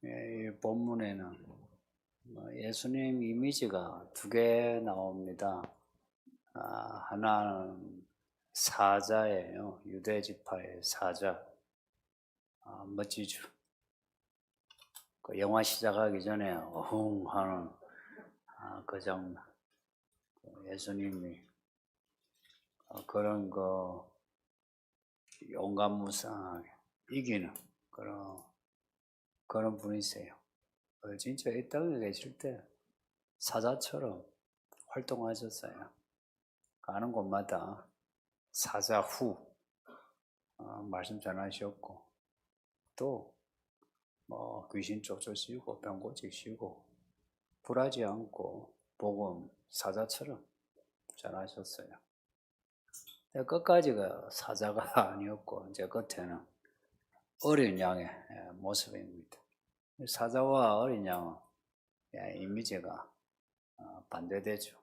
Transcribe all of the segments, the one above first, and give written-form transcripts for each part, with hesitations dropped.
이 본문에는 예수님 이미지가 두 개 나옵니다. 하나는 사자예요. 유대 지파의 사자. 멋지죠. 그 영화 시작하기 전에 어흥 하는 그 장면. 예수님이 그런 거 용감무쌍하게 이기는 그런 분이세요. 진짜 이 땅에 계실 때 사자처럼 활동하셨어요. 가는 곳마다 사자 후 말씀 전하셨고, 또 귀신 쫓으시고 병 고치시고 불하지 않고 복음 사자처럼 전하셨어요. 끝까지가 사자가 아니었고 이제 끝에는 어린 양의 모습입니다. 사자와 어린 양은 이미지가 반대되죠.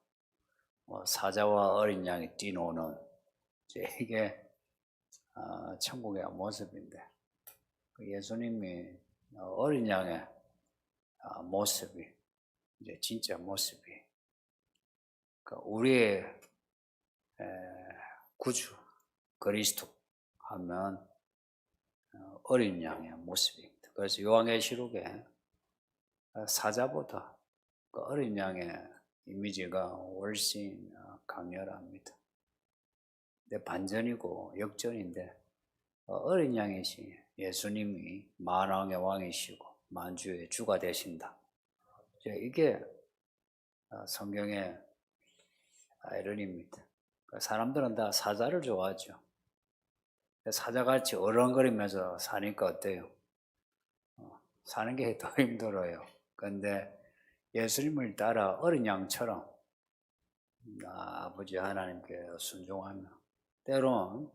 사자와 어린 양이 뛰노는 이게 천국의 모습인데, 예수님이 어린 양의 모습이 이제 진짜 모습이 우리의 구주 그리스도 하면 어린 양의 모습입니다. 그래서 요한계시록에 사자보다 그 어린 양의 이미지가 훨씬 강렬합니다. 근데 반전이고 역전인데, 어린 양이신 예수님이 만왕의 왕이시고 만주의 주가 되신다. 이게 성경의 아이러니입니다. 사람들은 다 사자를 좋아하죠. 사자같이 어렁거리면서 사니까 어때요? 사는 게 더 힘들어요. 그런데 예수님을 따라 어린 양처럼 아버지 하나님께 순종하며, 때론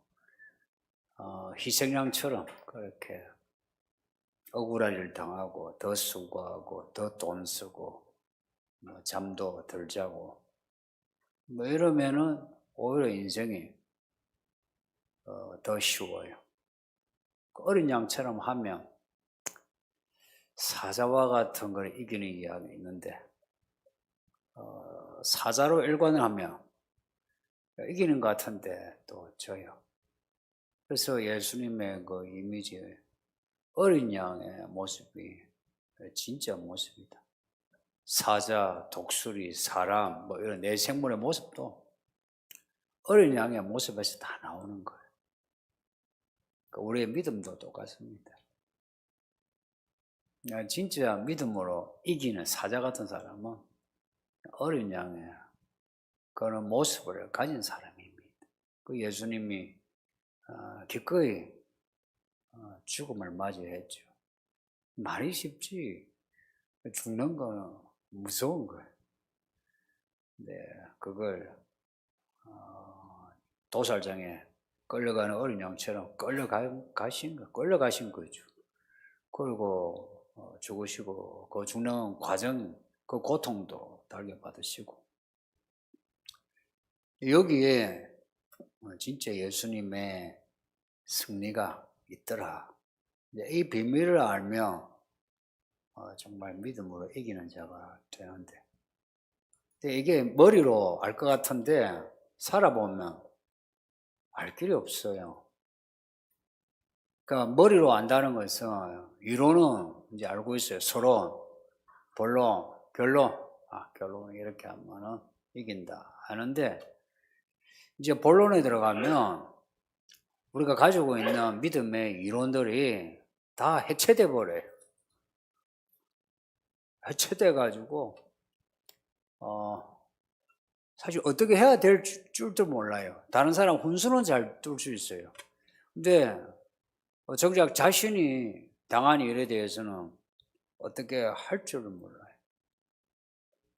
희생양처럼 그렇게 억울한 일 당하고 더 수고하고 더 돈 쓰고 잠도 덜 자고 이러면은 오히려 인생이 더 쉬워요. 어린 양처럼 하면 사자와 같은 걸 이기는 이야기 있는데, 사자로 일관을 하면 이기는 것 같은데 또 져요. 그래서 예수님의 그 이미지, 어린 양의 모습이 진짜 모습이다. 사자, 독수리, 사람, 이런 내생물의 모습도 어린 양의 모습에서 다 나오는 거예요. 우리의 믿음도 똑같습니다. 진짜 믿음으로 이기는 사자 같은 사람은 어린 양의 그런 모습을 가진 사람입니다. 그 예수님이 기꺼이 죽음을 맞이했죠. 말이 쉽지 죽는 거는 무서운 거예요. 네, 그걸 도살장에 끌려가는 어린 양처럼 끌려가신 거죠. 그리고 죽으시고 그 죽는 과정, 그 고통도 달게 받으시고, 여기에 진짜 예수님의 승리가 있더라. 이 비밀을 알면 정말 믿음으로 이기는 자가 되는데, 이게 머리로 알 것 같은데 살아보면 알 길이 없어요. 그러니까 머리로 안다는 것은, 이론은 이제 알고 있어요. 서론, 본론, 결론. 결론은 이렇게 하면은 이긴다 하는데, 이제 본론에 들어가면 우리가 가지고 있는 믿음의 이론들이 다 해체돼 버려요. 해체돼 가지고 사실 어떻게 해야 될 줄도 몰라요. 다른 사람 훈수는 잘 뚫을 수 있어요. 근데 정작 자신이 당한 일에 대해서는 어떻게 할 줄을 몰라요.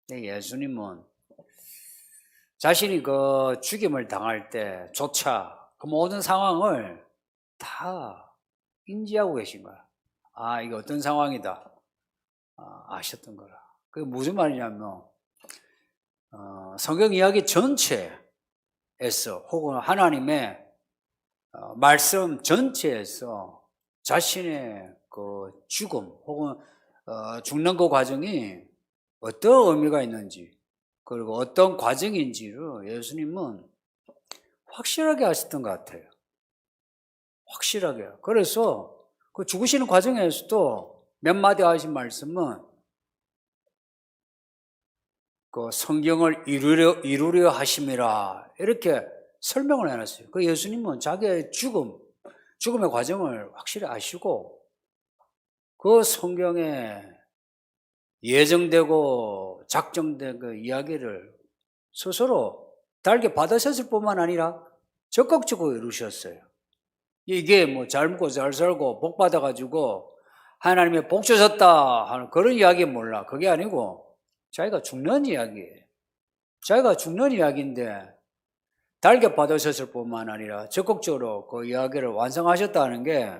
근데 예수님은 자신이 그 죽임을 당할 때조차 그 모든 상황을 다 인지하고 계신 거야. 이게 어떤 상황이다. 아셨던 거라. 그게 무슨 말이냐면, 성경 이야기 전체에서 혹은 하나님의 말씀 전체에서 자신의 그 죽음 혹은 죽는 그 과정이 어떤 의미가 있는지 그리고 어떤 과정인지를 예수님은 확실하게 하셨던 것 같아요. 확실하게. 그래서 그 죽으시는 과정에서도 몇 마디 하신 말씀은 그 성경을 이루려 하심이라 이렇게 설명을 해놨어요. 그 예수님은 자기의 죽음의 과정을 확실히 아시고 그 성경에 예정되고 작정된 그 이야기를 스스로 달게 받으셨을 뿐만 아니라 적극적으로 이루셨어요. 이게 뭐 잘 먹고 잘 살고 복 받아가지고 하나님의 복 주셨다 하는 그런 이야기 몰라. 그게 아니고 자기가 죽는 이야기예요. 자기가 죽는 이야기인데 달게 받으셨을 뿐만 아니라 적극적으로 그 이야기를 완성하셨다는 게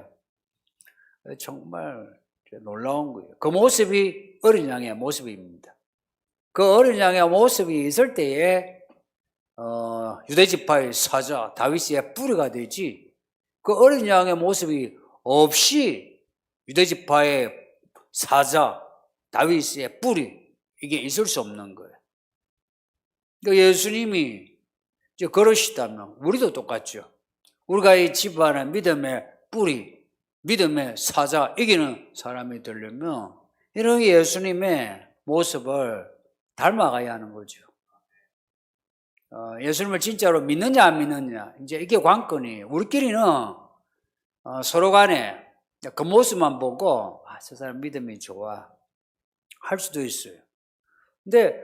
정말 놀라운 거예요. 그 모습이 어린 양의 모습입니다. 그 어린 양의 모습이 있을 때에 유대지파의 사자 다윗의 뿌리가 되지 그 어린 양의 모습이 없이 유대지파의 사자 다윗의 뿌리 이게 있을 수 없는 거예요. 그러니까 예수님이 이제 그러시다면 우리도 똑같죠. 우리가 이 집안의 믿음의 뿌리, 믿음의 사자 이기는 사람이 되려면 이런 예수님의 모습을 닮아가야 하는 거죠. 예수님을 진짜로 믿느냐 안 믿느냐 이제 이게 관건이 우리끼리는 서로 간에 그 모습만 보고 저 사람 믿음이 좋아 할 수도 있어요. 근데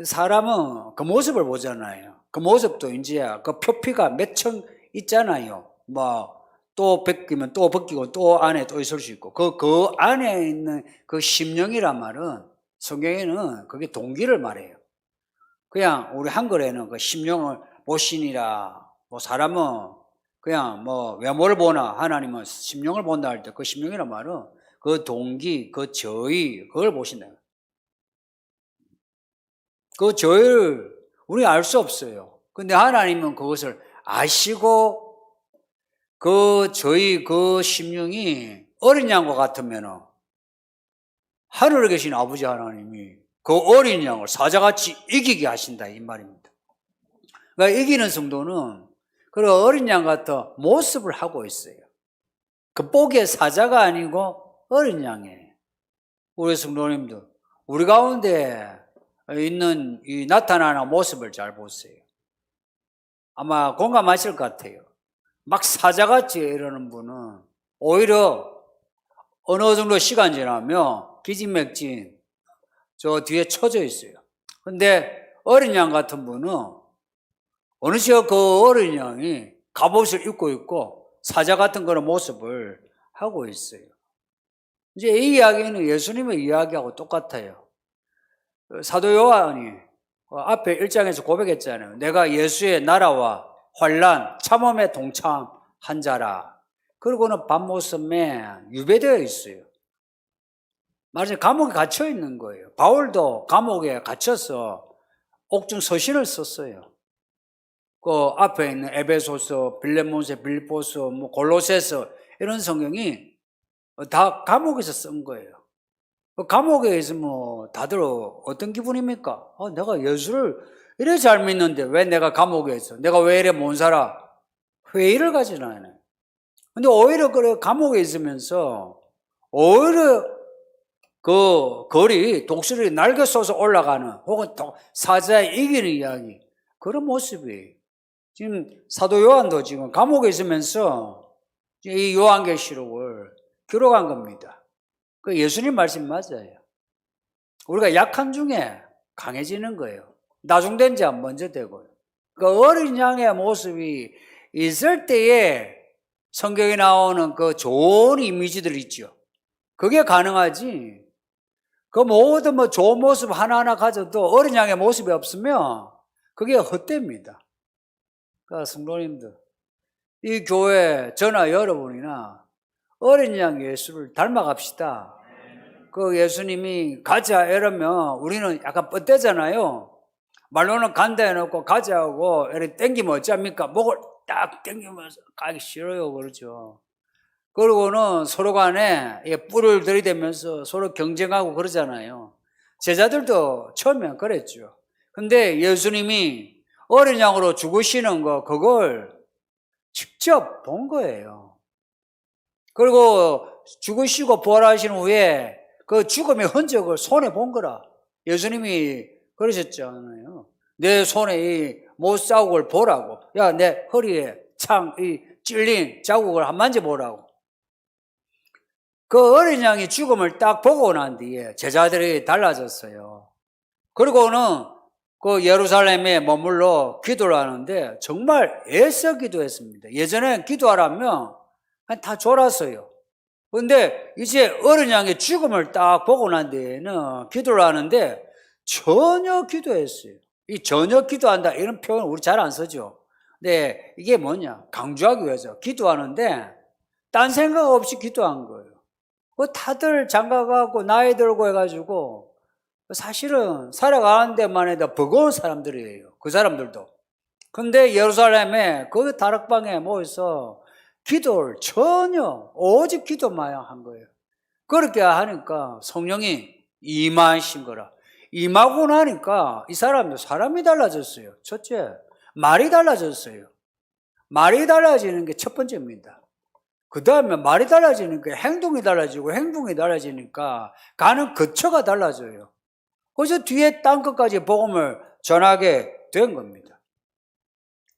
사람은 그 모습을 보잖아요. 그 모습도 이제 그 표피가 몇 층 있잖아요. 뭐 또 벗기면 또 벗기고 또 안에 또 있을 수 있고 그 안에 있는 그 심령이란 말은 성경에는 그게 동기를 말해요. 그냥 우리 한글에는 그 심령을 보시니라 뭐 사람은 그냥 뭐 외모를 보나 하나님은 심령을 본다 할 때 그 심령이란 말은 그 동기, 그 저의 그걸 보신다. 그 저희를 우리 알 수 없어요. 근데 하나님은 그것을 아시고 그 저희 그 심령이 어린 양과 같으면 하늘에 계신 아버지 하나님이 그 어린 양을 사자같이 이기게 하신다 이 말입니다. 그러니까 이기는 성도는 그 어린 양 같은 모습을 하고 있어요. 그 복의 사자가 아니고 어린 양이에요. 우리 성도님들 우리 가운데 있는 이 나타나는 모습을 잘 보세요. 아마 공감하실 것 같아요. 막 사자같이 이러는 분은 오히려 어느 정도 시간 지나면 기진맥진 저 뒤에 처져 있어요. 근데 어린 양 같은 분은 어느새 그 어린 양이 갑옷을 입고 있고 사자 같은 그런 모습을 하고 있어요. 이제 이 이야기는 예수님의 이야기하고 똑같아요. 사도 요한이 앞에 1장에서 고백했잖아요. 내가 예수의 나라와 환난, 참음에 동참한 자라. 그리고는 밤모섬에 유배되어 있어요. 마치 감옥에 갇혀 있는 거예요. 바울도 감옥에 갇혀서 옥중 서신을 썼어요. 그 앞에 있는 에베소서, 빌레몬서, 빌립보서, 뭐 골로새서 이런 성경이 다 감옥에서 쓴 거예요. 그 감옥에 있으면 다들 어떤 기분입니까? 내가 예수를 이래 잘 믿는데 왜 내가 감옥에 있어? 내가 왜 이래 못 살아? 회의를 가지는 않아요. 근데 오히려 그래 감옥에 있으면서 오히려 그 거리 독수리 날개 쏘서 올라가는 혹은 사자에 이기는 이야기 그런 모습이 지금 사도 요한도 지금 감옥에 있으면서 이 요한계시록을 기록한 겁니다. 그 예수님 말씀 맞아요. 우리가 약한 중에 강해지는 거예요. 나중된 자 먼저 되고요. 그 어린 양의 모습이 있을 때에 성경에 나오는 그 좋은 이미지들 있죠. 그게 가능하지. 그 모든 뭐 좋은 모습 하나하나 가져도 어린 양의 모습이 없으면 그게 헛됩니다. 그러니까 성도님들, 이 교회 저나 여러분이나 어린 양 예수를 닮아갑시다. 그 예수님이 가자 이러면 우리는 약간 뻗대잖아요. 말로는 간다 해놓고 가자고 이렇게 땡기면 어찌합니까? 목을 딱 땡기면서 가기 싫어요. 그렇죠. 그러고는 서로 간에 뿔을 들이대면서 서로 경쟁하고 그러잖아요. 제자들도 처음엔 그랬죠. 근데 예수님이 어린 양으로 죽으시는 거, 그걸 직접 본 거예요. 그리고 죽으시고 부활하신 후에 그 죽음의 흔적을 손에 본 거라. 예수님이 그러셨잖아요. 내 손에 이 못자국을 보라고. 야, 내 허리에 이 찔린 자국을 한 만져보라고. 그 어린 양이 죽음을 딱 보고 난 뒤에 제자들이 달라졌어요. 그리고는 그 예루살렘에 머물러 기도를 하는데 정말 애써 기도했습니다. 예전에 기도하라면 다 졸았어요. 근데 이제 어린 양의 죽음을 딱 보고 난 뒤에는 기도를 하는데 전혀 기도했어요. 이 전혀 기도한다 이런 표현 우리 잘 안 쓰죠. 근데 이게 뭐냐? 강조하기 위해서 기도하는데 딴 생각 없이 기도한 거예요. 다들 장가가고 나이 들고 해가지고 사실은 살아가는 데만 해도 버거운 사람들이에요. 그 사람들도. 근데 예루살렘에 그 다락방에 모여서 기도를 전혀 오직 기도만 한 거예요. 그렇게 하니까 성령이 임하신 거라. 임하고 나니까 이 사람이 달라졌어요. 첫째, 말이 달라졌어요. 말이 달라지는 게 첫 번째입니다. 그 다음에 말이 달라지니까 행동이 달라지고 행동이 달라지니까 가는 거처가 달라져요. 그래서 뒤에 땅끝까지 복음을 전하게 된 겁니다.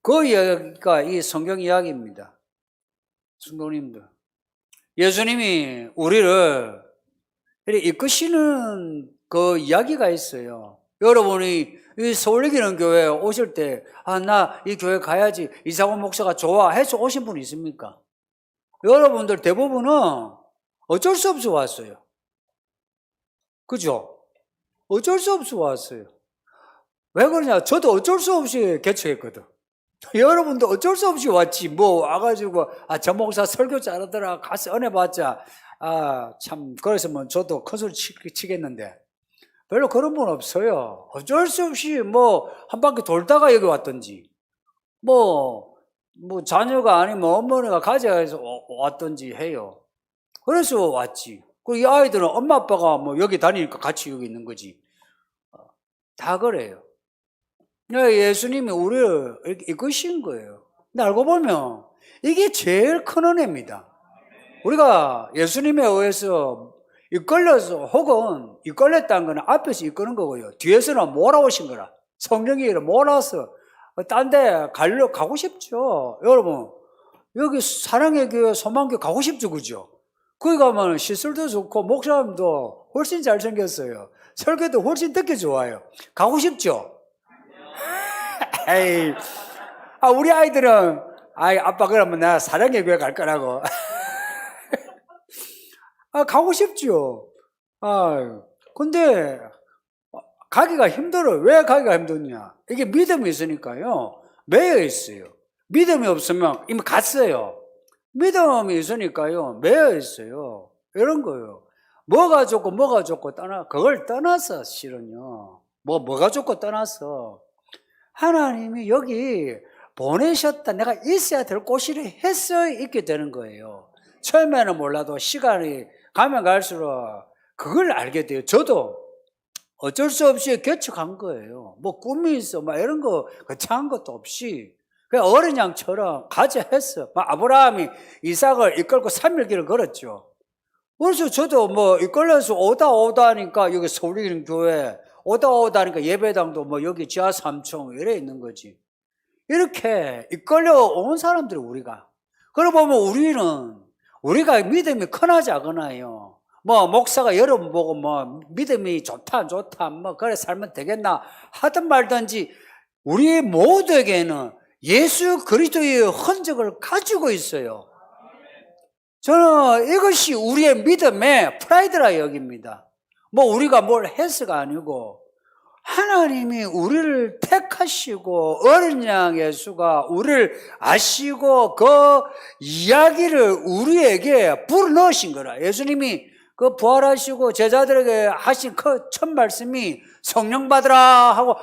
그 이야기가 이 성경 이야기입니다. 성도님들, 예수님이 우리를 이끄시는 그 이야기가 있어요. 여러분이 이 서울이기는 교회에 오실 때, 나 이 교회 가야지, 이상원 목사가 좋아 해서 오신 분 있습니까? 여러분들 대부분은 어쩔 수 없이 왔어요. 그죠? 어쩔 수 없이 왔어요. 왜 그러냐? 저도 어쩔 수 없이 개척했거든. 여러분도 어쩔 수 없이 왔지. 뭐 와가지고 저 목사 설교 잘하더라 가서 은혜 받자. 참 그랬으면 저도 큰 소리 치겠는데 별로 그런 분 없어요. 어쩔 수 없이 뭐 한 바퀴 돌다가 여기 왔던지 뭐 자녀가 아니면 어머니가 가져가서 왔던지 해요. 그래서 왔지. 그리고 이 아이들은 엄마 아빠가 뭐 여기 다니니까 같이 여기 있는 거지. 다 그래요. 예수님이 우리를 이렇게 이끄신 거예요. 근데 알고 보면 이게 제일 큰 은혜입니다. 우리가 예수님에 의해서 이끌려서 혹은 이끌렸다는 건 앞에서 이끄는 거고요. 뒤에서는 몰아오신 거라. 성령이 몰아서 딴 데 가고 싶죠. 여러분, 여기 사랑의 교회, 소망교회 가고 싶죠, 그죠? 거기 가면 시설도 좋고 목사님도 훨씬 잘생겼어요. 설교도 훨씬 듣기 좋아요. 가고 싶죠? 에이, 우리 아이들은 아빠 그러면 나 사랑의 교회 갈 거라고. 가고 싶죠. 근데 가기가 힘들어요. 왜 가기가 힘드냐? 이게 믿음이 있으니까요. 매여 있어요. 믿음이 없으면 이미 갔어요. 믿음이 있으니까요. 매여 있어요. 이런 거예요. 뭐가 좋고 그걸 떠나서 실은요. 뭐가 좋고 떠나서 하나님이 여기 보내셨다. 내가 있어야 될 곳이라 해서 있게 되는 거예요. 처음에는 몰라도 시간이 가면 갈수록 그걸 알게 돼요. 저도 어쩔 수 없이 개척한 거예요. 뭐 꿈이 있어, 이런 거 거창한 것도 없이 그냥 어린 양처럼 가자 했어. 아브라함이 이삭을 이끌고 3일 길을 걸었죠. 그래서 저도 이끌려서 오다 하니까 여기 서울이기는 교회 오다 하니까 예배당도 여기 지하 3층 이래 있는 거지. 이렇게 이끌려 온 사람들이 우리가. 그러고 보면 우리가 믿음이 크나 작으나요. 목사가 여러분 보고 믿음이 좋다 안 좋다 그래 살면 되겠나 하든 말든지 우리 모두에게는 예수 그리스도의 흔적을 가지고 있어요. 저는 이것이 우리의 믿음의 프라이드라 여깁니다. 우리가 뭘 해서가 아니고 하나님이 우리를 택하시고 어린 양 예수가 우리를 아시고 그 이야기를 우리에게 불어넣으신 거라. 예수님이 그 부활하시고 제자들에게 하신 그 첫 말씀이 성령 받으라 하고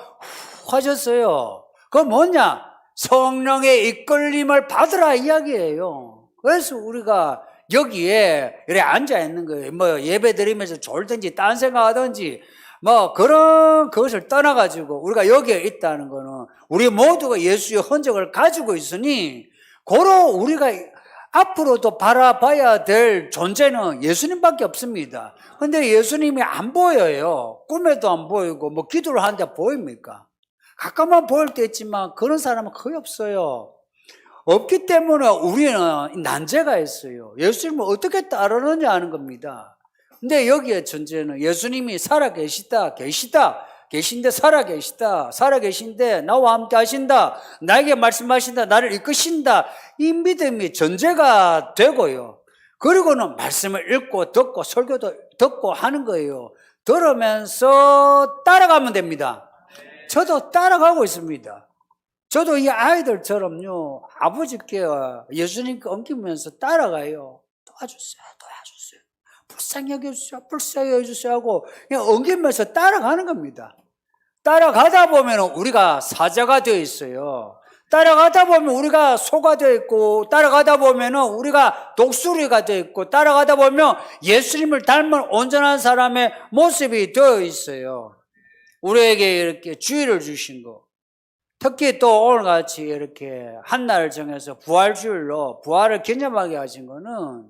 하셨어요. 그건 뭐냐? 성령의 이끌림을 받으라 이야기예요. 그래서 우리가 여기에 이렇게 앉아 있는 거예요. 뭐 예배 드리면서 졸든지 딴 생각하든지 뭐 그런 것을 떠나가지고 우리가 여기에 있다는 거는 우리 모두가 예수의 흔적을 가지고 있으니 고로 우리가 앞으로도 바라봐야 될 존재는 예수님밖에 없습니다. 근데 예수님이 안 보여요. 꿈에도 안 보이고 뭐 기도를 하는데 보입니까? 가끔만 보일 때 있지만 그런 사람은 거의 없어요. 없기 때문에 우리는 난제가 있어요. 예수님을 어떻게 따르느냐 하는 겁니다. 근데 여기에 존재는 예수님이 계신데 살아계신데 나와 함께 하신다, 나에게 말씀하신다, 나를 이끄신다, 이 믿음이 전제가 되고요. 그리고는 말씀을 읽고 듣고 설교도 듣고 하는 거예요. 들으면서 따라가면 됩니다. 저도 따라가고 있습니다. 저도 이 아이들처럼요, 아버지께 예수님께 엉키면서 따라가요. 도와주세요. 불쌍히 여겨주세요 하고 그냥 엉기면서 따라가는 겁니다. 따라가다 보면 우리가 사자가 되어 있어요. 따라가다 보면 우리가 소가 되어 있고, 따라가다 보면 우리가 독수리가 되어 있고, 따라가다 보면 예수님을 닮은 온전한 사람의 모습이 되어 있어요. 우리에게 이렇게 주의를 주신 거. 특히 또 오늘같이 이렇게 한날을 정해서 부활주일로 부활을 기념하게 하신 거는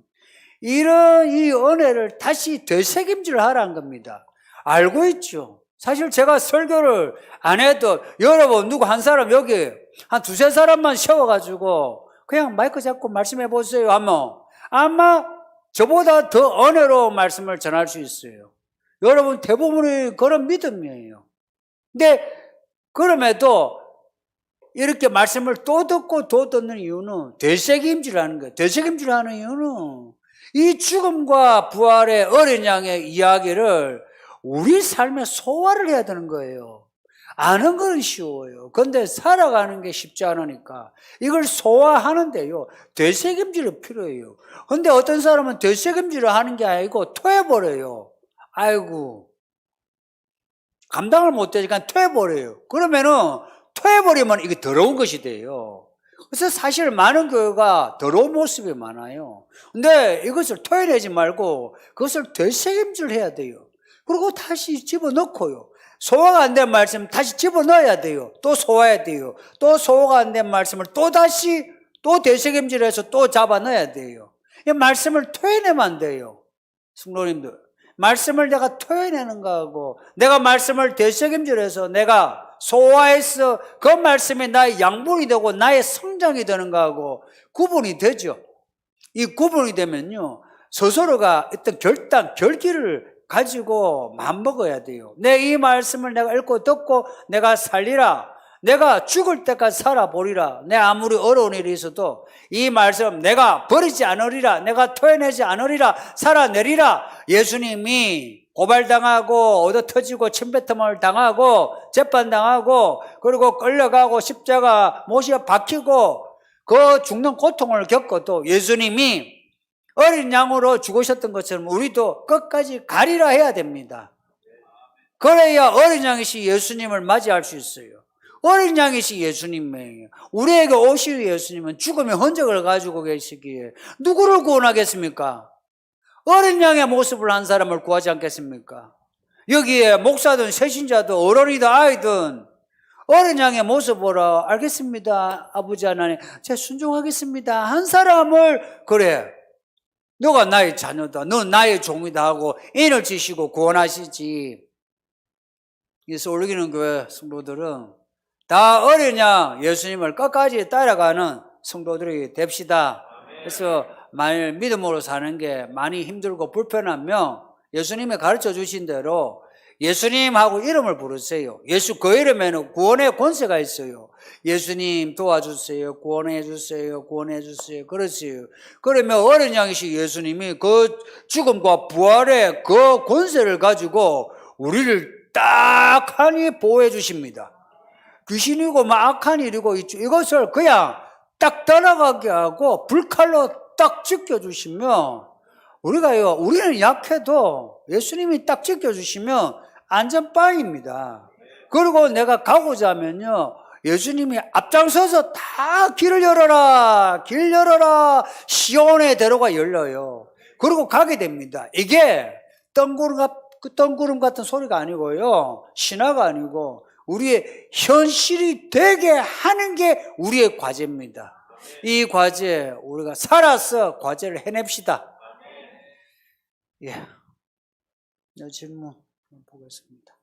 이런 이 은혜를 다시 되새김질 하라는 겁니다. 알고 있죠. 사실 제가 설교를 안 해도 여러분 누구 한 사람 여기 한 두세 사람만 세워가지고 그냥 마이크 잡고 말씀해 보세요 하면 아마 저보다 더 은혜로운 말씀을 전할 수 있어요. 여러분 대부분이 그런 믿음이에요. 근데 그럼에도 이렇게 말씀을 또 듣고 또 듣는 이유는 되새김질하는 거예요. 되새김질하는 이유는 이 죽음과 부활의 어린 양의 이야기를 우리 삶에 소화를 해야 되는 거예요. 아는 건 쉬워요. 그런데 살아가는 게 쉽지 않으니까 이걸 소화하는데요, 되새김질이 필요해요. 그런데 어떤 사람은 되새김질을 하는 게 아니고 토해버려요. 아이고 감당을 못하니까 토해버려요. 그러면은 토해버리면 이게 더러운 것이 돼요. 그래서 사실 많은 교회가 더러운 모습이 많아요. 근데 이것을 토해내지 말고 그것을 되새김질 해야 돼요. 그리고 다시 집어넣고요. 소화가 안 된 말씀 다시 집어넣어야 돼요. 또 소화해야 돼요. 또 소화가 안 된 말씀을 또 다시 또 되새김질해서 또 잡아넣어야 돼요. 이 말씀을 토해내면 안 돼요. 성도님들, 말씀을 내가 토해내는 거하고 내가 말씀을 되새김질해서 내가 소화해서 그 말씀이 나의 양분이 되고 나의 성장이 되는 거하고 구분이 되죠. 이 구분이 되면요, 스스로가 어떤 결기를 가지고 맘먹어야 돼요. 내 이 말씀을 내가 읽고 듣고 내가 살리라, 내가 죽을 때까지 살아보리라. 내 아무리 어려운 일이 있어도 이 말씀 내가 버리지 않으리라, 내가 토해내지 않으리라, 살아내리라. 예수님이 고발당하고 얻어 터지고 침뱉음을 당하고 재판당하고 그리고 끌려가고 십자가 못에 박히고 그 죽는 고통을 겪어도 예수님이 어린 양으로 죽으셨던 것처럼 우리도 끝까지 가리라 해야 됩니다. 그래야 어린 양이시 예수님을 맞이할 수 있어요. 어린 양이시 예수님이에요. 우리에게 오실 예수님은 죽음의 흔적을 가지고 계시기에 누구를 구원하겠습니까? 어린 양의 모습을 한 사람을 구하지 않겠습니까? 여기에 목사든 세신자든 어른이든 아이든 어린 양의 모습으로 알겠습니다, 아버지 하나님, 제가 순종하겠습니다 한 사람을, 그래, 너가 나의 자녀다, 넌 나의 종이다 하고 인을 지시고 구원하시지. 이 서울기는 교회 성도들은 다 어린 양 예수님을 끝까지 따라가는 성도들이 됩시다. 그래서 만일 믿음으로 사는 게 많이 힘들고 불편하면 예수님이 가르쳐 주신 대로 예수님하고 이름을 부르세요. 예수 그 이름에는 구원의 권세가 있어요. 예수님 도와주세요, 구원해 주세요, 구원해 주세요. 그렇지요. 그러면 어린 양이신 예수님이 그 죽음과 부활의 그 권세를 가지고 우리를 딱하니 보호해 주십니다. 귀신이고 막 악한 일이고 이것을 그냥 딱 떠나가게 하고 불칼로 딱 지켜주시면 우리는 약해도 예수님이 딱 지켜주시면 안전빵입니다. 그리고 내가 가고자 하면요, 예수님이 앞장서서 다 길을 열어라, 길 열어라, 시온의 대로가 열려요. 그리고 가게 됩니다. 이게 뜬구름 같은 소리가 아니고요, 신화가 아니고 우리의 현실이 되게 하는 게 우리의 과제입니다. 이 과제 우리가 살아서 과제를 해냅시다. 예, 이 질문 보겠습니다.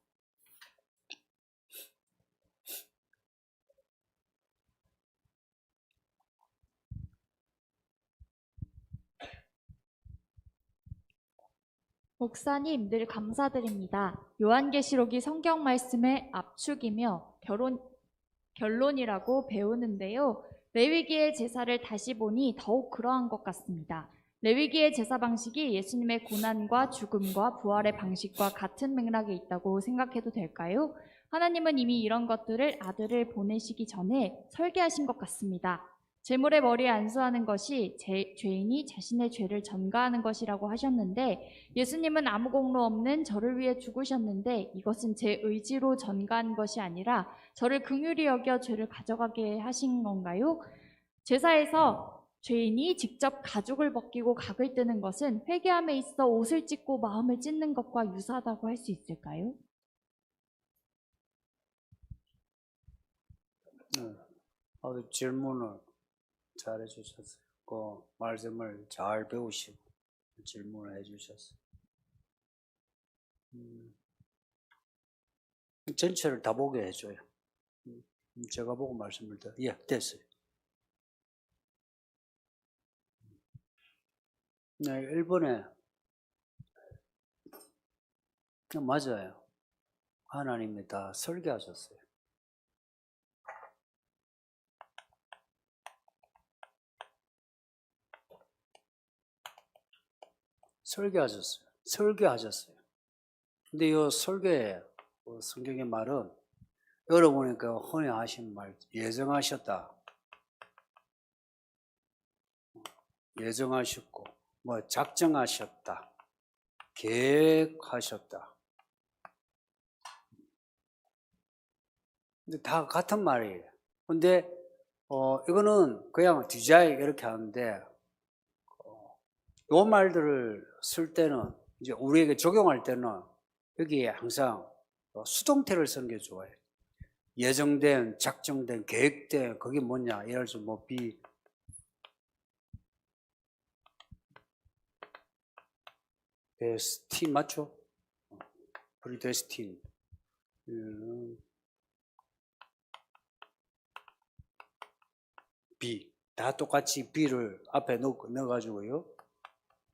목사님, 늘 감사드립니다. 요한계시록이 성경 말씀의 압축이며 결론이라고 배우는데요. 레위기의 제사를 다시 보니 더욱 그러한 것 같습니다. 레위기의 제사 방식이 예수님의 고난과 죽음과 부활의 방식과 같은 맥락에 있다고 생각해도 될까요? 하나님은 이미 이런 것들을 아들을 보내시기 전에 설계하신 것 같습니다. 제물의 머리에 안수하는 것이 죄인이 자신의 죄를 전가하는 것이라고 하셨는데, 예수님은 아무 공로 없는 저를 위해 죽으셨는데 이것은 제 의지로 전가한 것이 아니라 저를 긍휼히 여겨 죄를 가져가게 하신 건가요? 제사에서 죄인이 직접 가죽을 벗기고 각을 뜨는 것은 회개함에 있어 옷을 찢고 마음을 찢는 것과 유사하다고 할 수 있을까요? 질문을 잘 해주셨어요. 그 말씀을 잘 배우시고 질문을 해주셨어요. 전체를 다 보게 해줘요. 제가 보고 말씀을 드려요. 예, 됐어요. 네, 1번에 맞아요. 하나님이 다 설계하셨어요. 설계하셨어요. 근데 이 설계, 성경의 말은 여러분이 그 흔히 하신 말, 예정하셨다. 예정하셨고, 작정하셨다. 계획하셨다. 근데 다 같은 말이에요. 근데, 이거는 그냥 디자인 이렇게 하는데, 요 말들을 쓸 때는, 이제 우리에게 적용할 때는 여기에 항상 수동태를 쓰는 게 좋아요. 예정된, 작정된, 계획된, 그게 뭐냐? 예를 들어서 데스틴 맞죠? 프리데스틴. B. 다 똑같이 B를 앞에 넣어가지고요.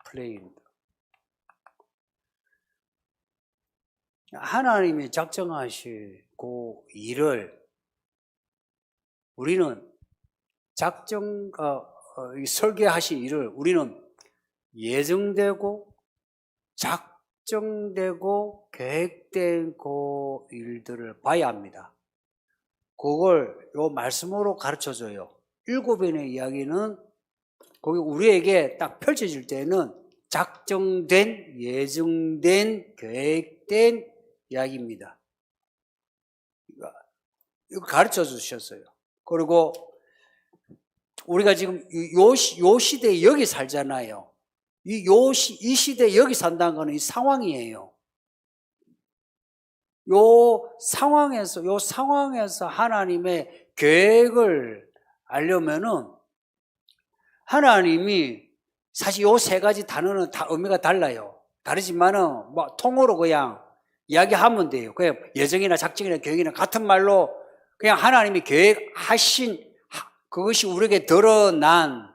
플레인. 하나님이 작정하시고 일을 우리는 설계하신 일을 우리는 예정되고 작정되고 계획된 그 일들을 봐야 합니다. 그걸 요 말씀으로 가르쳐줘요. 7번의 이야기는 거기 우리에게 딱 펼쳐질 때는 작정된, 예정된, 계획된 이야기입니다. 이거 가르쳐 주셨어요. 그리고 우리가 지금 요 시대에 여기 살잖아요. 이 시대에 여기 산다는 거는 이 상황이에요. 요 상황에서 하나님의 계획을 알려면은 하나님이 사실 요 세 가지 단어는 다 의미가 달라요. 다르지만은 통으로 그냥 이야기하면 돼요. 그냥 예정이나 작정이나 계획이나 같은 말로 그냥 하나님이 계획하신 그것이 우리에게 드러난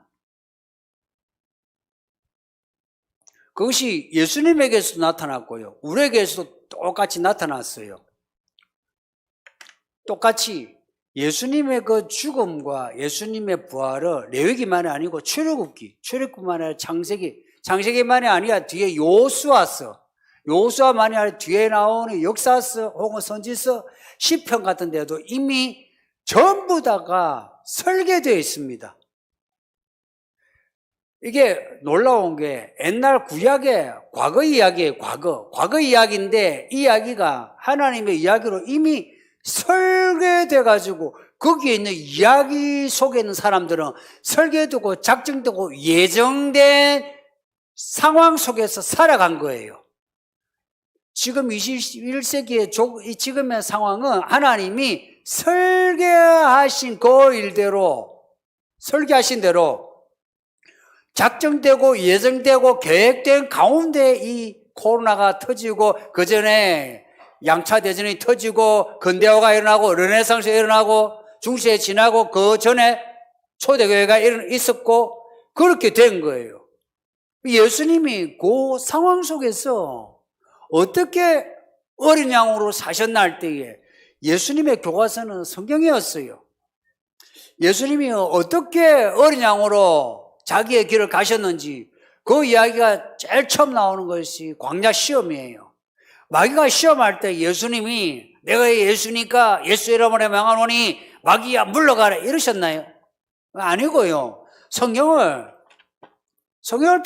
그것이 예수님에게서 나타났고요. 우리에게서도 똑같이 나타났어요. 똑같이 예수님의 그 죽음과 예수님의 부활을 레위기만이 아니고 출애굽뿐만 아니라 창세기만이 아니라 뒤에 요수아만이 아니라 뒤에 나오는 역사서 혹은 선지서 시편 같은 데도 이미 전부 다가 설계되어 있습니다. 이게 놀라운 게 옛날 구약의 과거 이야기예요. 과거 이야기인데 이 이야기가 하나님의 이야기로 이미 설계돼 가지고 거기에 있는 이야기 속에 있는 사람들은 설계되고 작정되고 예정된 상황 속에서 살아간 거예요. 지금 21세기의 지금의 상황은 하나님이 설계하신 그 일대로, 설계하신 대로 작정되고 예정되고 계획된 가운데 이 코로나가 터지고 그 전에 양차 대전이 터지고 근대화가 일어나고 르네상스가 일어나고 중세에 지나고 그 전에 초대교회가 있었고 그렇게 된 거예요. 예수님이 그 상황 속에서 어떻게 어린 양으로 사셨나 할 때에 예수님의 교과서는 성경이었어요. 예수님이 어떻게 어린 양으로 자기의 길을 가셨는지 그 이야기가 제일 처음 나오는 것이 광야 시험이에요. 마귀가 시험할 때 예수님이 내가 예수니까 예수 이름으로 명하노니 마귀야 물러가라 이러셨나요? 아니고요. 성경을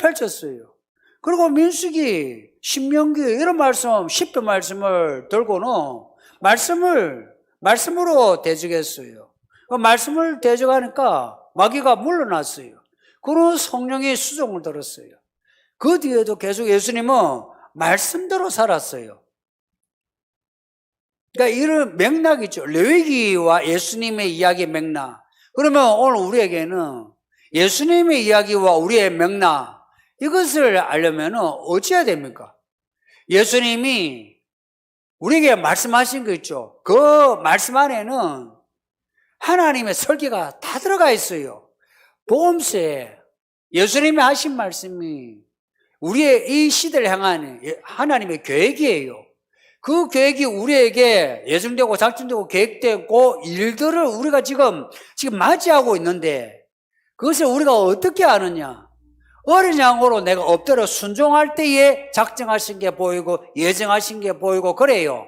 펼쳤어요. 그리고 민수기, 신명기 이런 말씀, 10편 말씀을 들고는 말씀으로 대적했어요. 그 말씀을 대적하니까 마귀가 물러났어요. 그런 성령의 수종을 들었어요. 그 뒤에도 계속 예수님은 말씀대로 살았어요. 그러니까 이런 맥락이죠. 레위기와 예수님의 이야기의 맥락. 그러면 오늘 우리에게는 예수님의 이야기와 우리의 맥락, 이것을 알려면 어찌해야 됩니까? 예수님이 우리에게 말씀하신 거 있죠. 그 말씀 안에는 하나님의 설계가 다 들어가 있어요. 복음서에 예수님이 하신 말씀이 우리의 이 시대를 향한 하나님의 계획이에요. 그 계획이 우리에게 예정되고 작정되고 계획되고 일들을 우리가 지금 맞이하고 있는데 그것을 우리가 어떻게 아느냐? 어린 양으로 내가 엎드려 순종할 때에 작정하신 게 보이고 예정하신 게 보이고 그래요.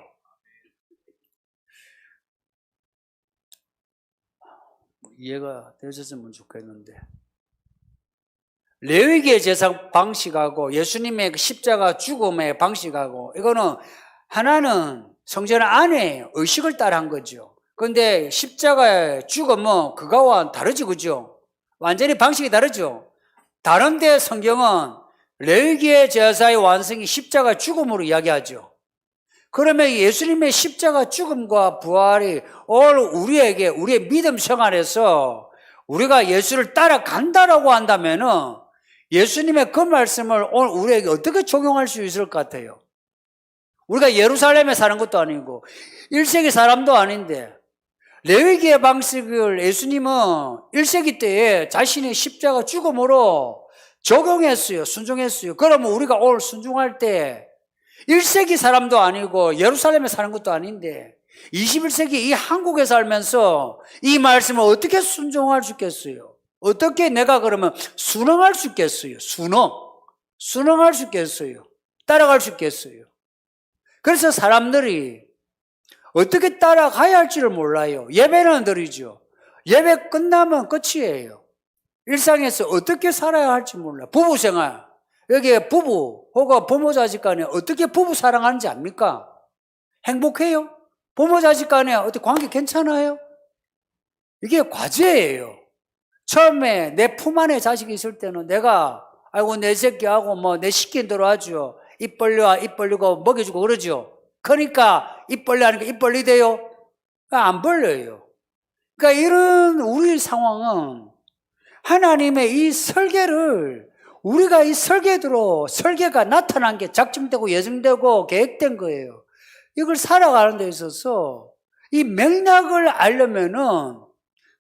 이해가 되셨으면 좋겠는데 레위기의 제사 방식하고 예수님의 십자가 죽음의 방식하고 이거는 하나는 성전 안에 의식을 따라 한 거죠. 그런데 십자가의 죽음은 그거와 다르지, 그죠? 완전히 방식이 다르죠. 다른데 성경은 레위기의 제사의 완성이 십자가 죽음으로 이야기하죠. 그러면 예수님의 십자가 죽음과 부활이 오늘 우리에게 우리의 믿음 생활에서 우리가 예수를 따라간다라고 한다면은 예수님의 그 말씀을 오늘 우리에게 어떻게 적용할 수 있을 것 같아요? 우리가 예루살렘에 사는 것도 아니고 1세기 사람도 아닌데 레위기의 방식을 예수님은 1세기 때에 자신의 십자가 죽음으로 적용했어요. 순종했어요. 그러면 우리가 오늘 순종할 때 1세기 사람도 아니고 예루살렘에 사는 것도 아닌데 21세기 이 한국에 살면서 이 말씀을 어떻게 순종할 수 있겠어요? 어떻게 내가 그러면 순응할 수 있겠어요? 순응할 수 있겠어요? 따라갈 수 있겠어요? 그래서 사람들이 어떻게 따라가야 할지를 몰라요. 예배는 드리죠. 예배 끝나면 끝이에요. 일상에서 어떻게 살아야 할지 몰라요. 부부생활, 여기에 부부 혹은 부모 자식 간에 어떻게 부부 사랑하는지 압니까? 행복해요? 부모 자식 간에 어떻게 관계 괜찮아요? 이게 과제예요. 처음에 내 품 안에 자식이 있을 때는 내가 아이고 내 새끼하고 뭐 내 시킨 대로 하죠. 입 벌리고 먹여주고 그러죠. 그러니까 입 벌리하니까 입 벌리대요? 안 벌려요. 그러니까 이런 우리 상황은 하나님의 이 설계를 우리가 이 설계대로 설계가 나타난 게 작정되고 예정되고 계획된 거예요. 이걸 살아가는 데 있어서 이 맥락을 알려면은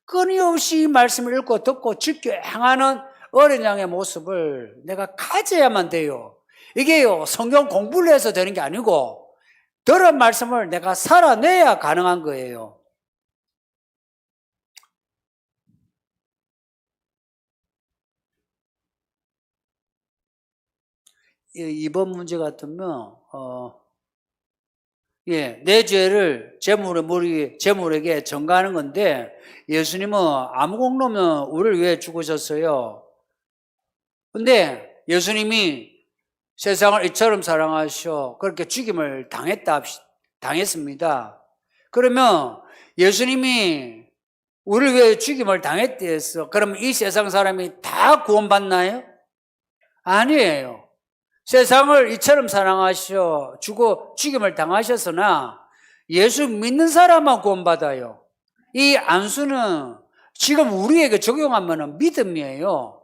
끊임없이 이 말씀을 읽고 듣고 지켜 행하는 어린 양의 모습을 내가 가져야만 돼요. 이게요, 성경 공부를 해서 되는 게 아니고 들은 말씀을 내가 살아내야 가능한 거예요. 이번 문제 같으면 내 죄를 재물에게 전가하는 건데 예수님은 아무 공로면 우리를 위해 죽으셨어요. 근데 예수님이 세상을 이처럼 사랑하셔 그렇게 죽임을 당했습니다. 그러면 예수님이 우리를 위해 죽임을 당했대 했어. 그럼 이 세상 사람이 다 구원받나요? 아니에요. 세상을 이처럼 사랑하셔 주고 죽임을 당하셨으나 예수 믿는 사람만 구원받아요. 이 안수는 지금 우리에게 적용하면 믿음이에요.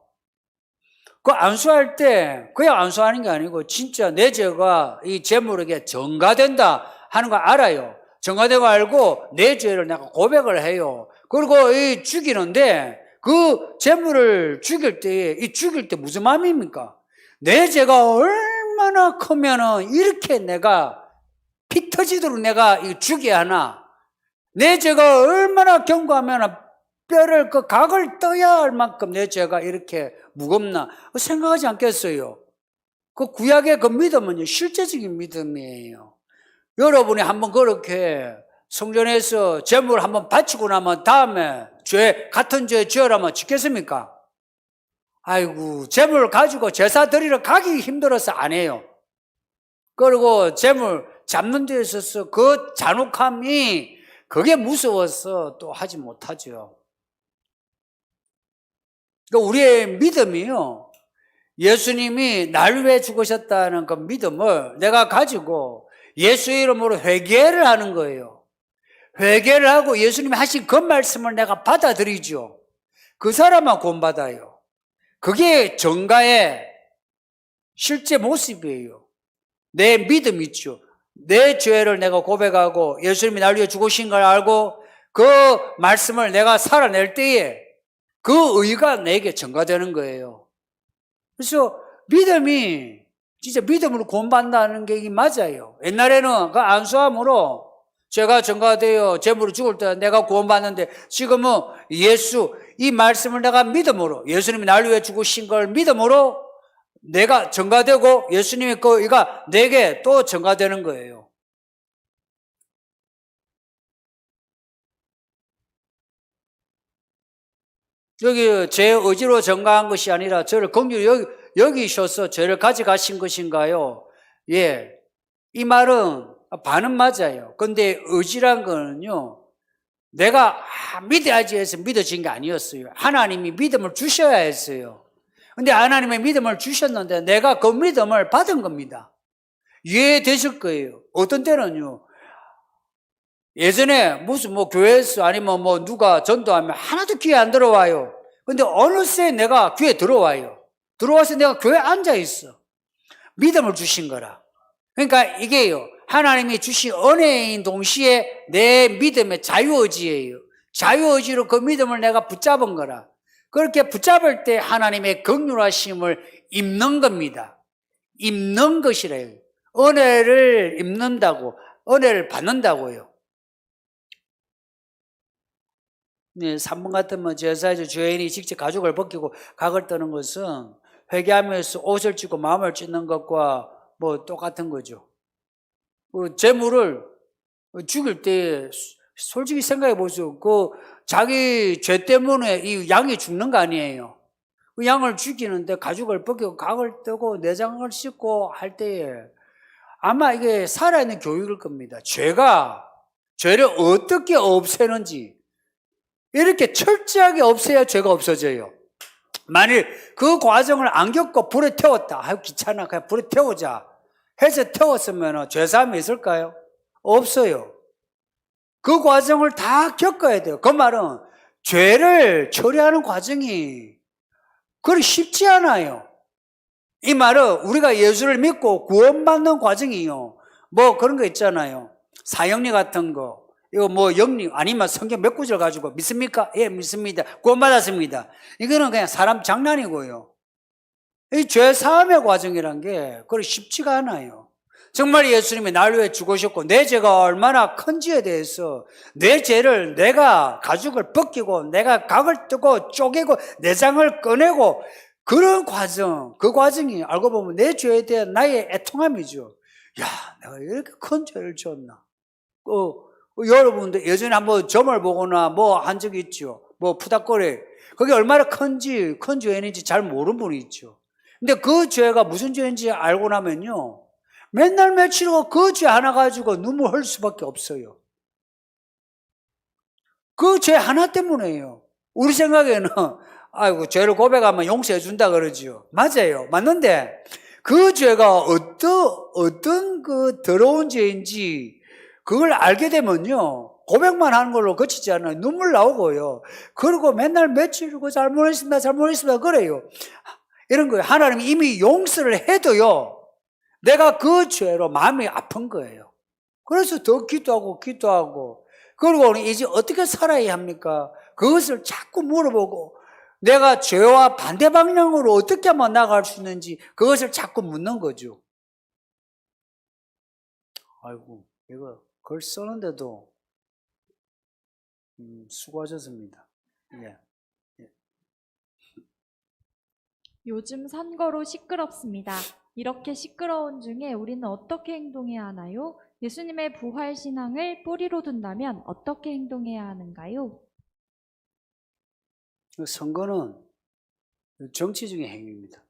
그 안수할 때 그냥 안수하는 게 아니고 진짜 내 죄가 이 재물에게 전가된다 하는 거 알아요. 전가되고 알고 내 죄를 내가 고백을 해요. 그리고 이 죽이는데 그 재물을 죽일 때 무슨 마음입니까? 내 죄가 얼마나 크면은 이렇게 내가 피 터지도록 내가 이 죽여야 하나? 내 죄가 얼마나 견고하면 뼈를 그 각을 떠야 할 만큼 내 죄가 이렇게 무겁나 생각하지 않겠어요? 그 구약의 그 믿음은요, 실제적인 믿음이에요. 여러분이 한번 그렇게 성전에서 제물을 한번 바치고 나면 다음에 같은 죄 지으라면 지켰습니까? 아이고, 제물을 가지고 제사 드리러 가기 힘들어서 안 해요. 그리고 제물 잡는 데 있어서 그 잔혹함이 그게 무서워서 또 하지 못하죠. 그러니까 우리의 믿음이요, 예수님이 날 위해 죽으셨다는 그 믿음을 내가 가지고 예수 이름으로 회개를 하는 거예요. 회개를 하고 예수님이 하신 그 말씀을 내가 받아들이죠. 그 사람만 구원받아요. 그게 전가의 실제 모습이에요. 내 믿음 있죠. 내 죄를 내가 고백하고 예수님이 날 위해 죽으신 걸 알고 그 말씀을 내가 살아낼 때에 그 의가 내게 전가되는 거예요. 그래서 믿음이 진짜 믿음으로 구원받는다는 게 맞아요. 옛날에는 그 안수함으로 죄가 전가되어 죄물로 죽을 때 내가 구원받는데 지금은 예수 이 말씀을 내가 믿음으로 예수님이 날 위해 죽으신 걸 믿음으로 내가 전가되고 예수님의 그 의가 내게 또 전가되는 거예요. 여기 제 의지로 전가한 것이 아니라 저를 긍휼히 여기셔서 죄를 가져가신 것인가요? 예, 이 말은 반은 맞아요. 근데 의지란 거는요, 내가 믿어야지 해서 믿어진 게 아니었어요. 하나님이 믿음을 주셔야 했어요. 근데 하나님의 믿음을 주셨는데 내가 그 믿음을 받은 겁니다. 이해되실 거예요. 어떤 때는요, 예전에 무슨 교회에서 아니면 누가 전도하면 하나도 귀에 안 들어와요. 근데 어느새 내가 귀에 들어와요. 들어와서 내가 교회에 앉아 있어. 믿음을 주신 거라. 그러니까 이게요, 하나님이 주신 은혜인 동시에 내 믿음의 자유의지예요. 자유의지로 그 믿음을 내가 붙잡은 거라. 그렇게 붙잡을 때 하나님의 긍휼하심을 입는 겁니다. 입는 것이래요. 은혜를 입는다고, 은혜를 받는다고요. 네, 3번 같으면 제사에서 죄인이 직접 가죽을 벗기고 각을 떠는 것은 회개하면서 옷을 찢고 마음을 찢는 것과 똑같은 거죠. 재물을 죽일 때 솔직히 생각해 보세요. 자기 죄 때문에 이 양이 죽는 거 아니에요. 그 양을 죽이는데 가죽을 벗기고 각을 뜨고 내장을 씻고 할 때에 아마 이게 살아있는 교육일 겁니다. 죄를 어떻게 없애는지 이렇게 철저하게 없애야 죄가 없어져요. 만일 그 과정을 안 겪고 불에 태웠다. 아유, 귀찮아. 그냥 불에 태우자. 해서 태웠으면 죄사함이 있을까요? 없어요. 그 과정을 다 겪어야 돼요. 그 말은 죄를 처리하는 과정이 그리 쉽지 않아요. 이 말은 우리가 예수를 믿고 구원받는 과정이요. 그런 거 있잖아요. 사형리 같은 거. 이거 영리 아니면 성경 몇 구절 가지고 믿습니까? 예, 믿습니다. 구원받았습니다. 이거는 그냥 사람 장난이고요. 이 죄 사함의 과정이란 게 그리 쉽지가 않아요. 정말 예수님이 날 위해 죽으셨고 내 죄가 얼마나 큰지에 대해서 내 죄를 내가 가죽을 벗기고 내가 각을 뜨고 쪼개고 내장을 꺼내고 그런 과정, 그 과정이 알고 보면 내 죄에 대한 나의 애통함이죠. 야, 내가 이렇게 큰 죄를 지었나? 여러분들 예전에 한번 점을 보거나 한 적이 있죠. 푸닥거리. 그게 얼마나 큰 죄인인지 잘 모르는 분이 있죠. 근데 그 죄가 무슨 죄인지 알고 나면요, 맨날 며칠고 그 죄 하나 가지고 눈물 흘릴 수밖에 없어요. 그 죄 하나 때문에요. 우리 생각에는 아이고 죄를 고백하면 용서해 준다 그러지요. 맞아요. 맞는데 그 죄가 어떤 그 더러운 죄인지 그걸 알게 되면요. 고백만 하는 걸로 그치지 않아요. 눈물 나오고요. 그리고 맨날 며칠 그 잘못했습니다 그래요. 이런 거예요. 하나님이 이미 용서를 해도요. 내가 그 죄로 마음이 아픈 거예요. 그래서 더 기도하고 그리고 이제 어떻게 살아야 합니까? 그것을 자꾸 물어보고 내가 죄와 반대 방향으로 어떻게 하면 나아갈 수 있는지 그것을 자꾸 묻는 거죠. 아이고 이거 글 쓰는데도 수고하셨습니다. 예. 요즘 선거로 시끄럽습니다. 이렇게 시끄러운 중에 우리는 어떻게 행동해야 하나요? 예수님의 부활 신앙을 뿌리로 둔다면 어떻게 행동해야 하는가요? 선거는 정치적인 행위입니다.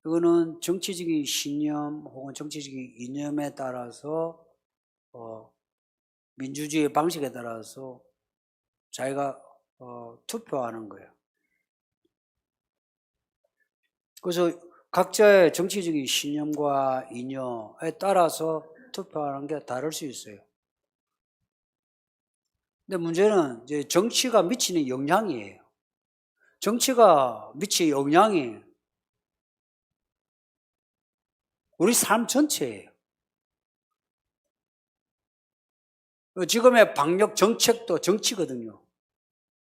이거는 정치적인 신념 혹은 정치적인 이념에 따라서 민주주의 방식에 따라서 자기가 투표하는 거예요. 그래서 각자의 정치적인 신념과 이념에 따라서 투표하는 게 다를 수 있어요. 근데 문제는 이제 정치가 미치는 영향이에요. 정치가 미치는 영향이 우리 삶 전체예요. 지금의 방역 정책도 정치거든요.